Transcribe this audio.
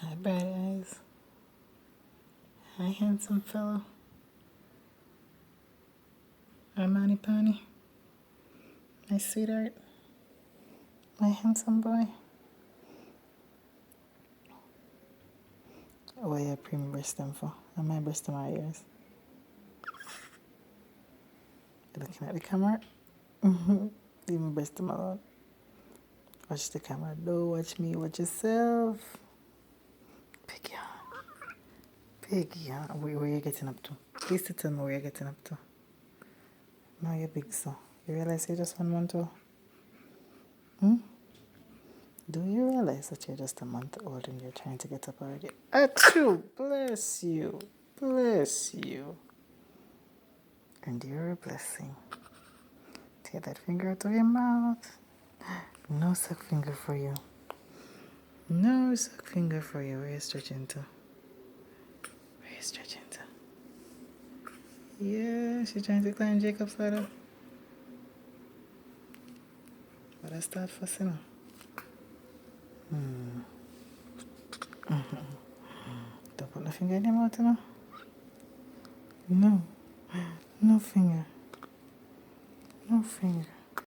Hi, bright eyes. Hi, handsome fellow. Armani Pani. My sweetheart. My handsome boy. Why you pre me breast them for? Am I breast my ears? You looking at the camera? Leave me breast them alone. Watch the camera. Don't watch me. Watch yourself. Piggy on. Piggy on. Where you getting up to? Please tell me where you're getting up to. No, you're big so. You realize you're just 1 month old? Do you realize that you're just a month old and you're trying to get up already? Achoo! Bless you. Bless you. And you're a blessing. Take that finger out of your mouth. No suck finger for you. No suck finger for you. Where are you stretching to? Where are you stretching to? Yeah, she's trying to climb Jacob's ladder. But I start fussing her. Don't put no finger in your mouth, you know? No. No finger. No finger.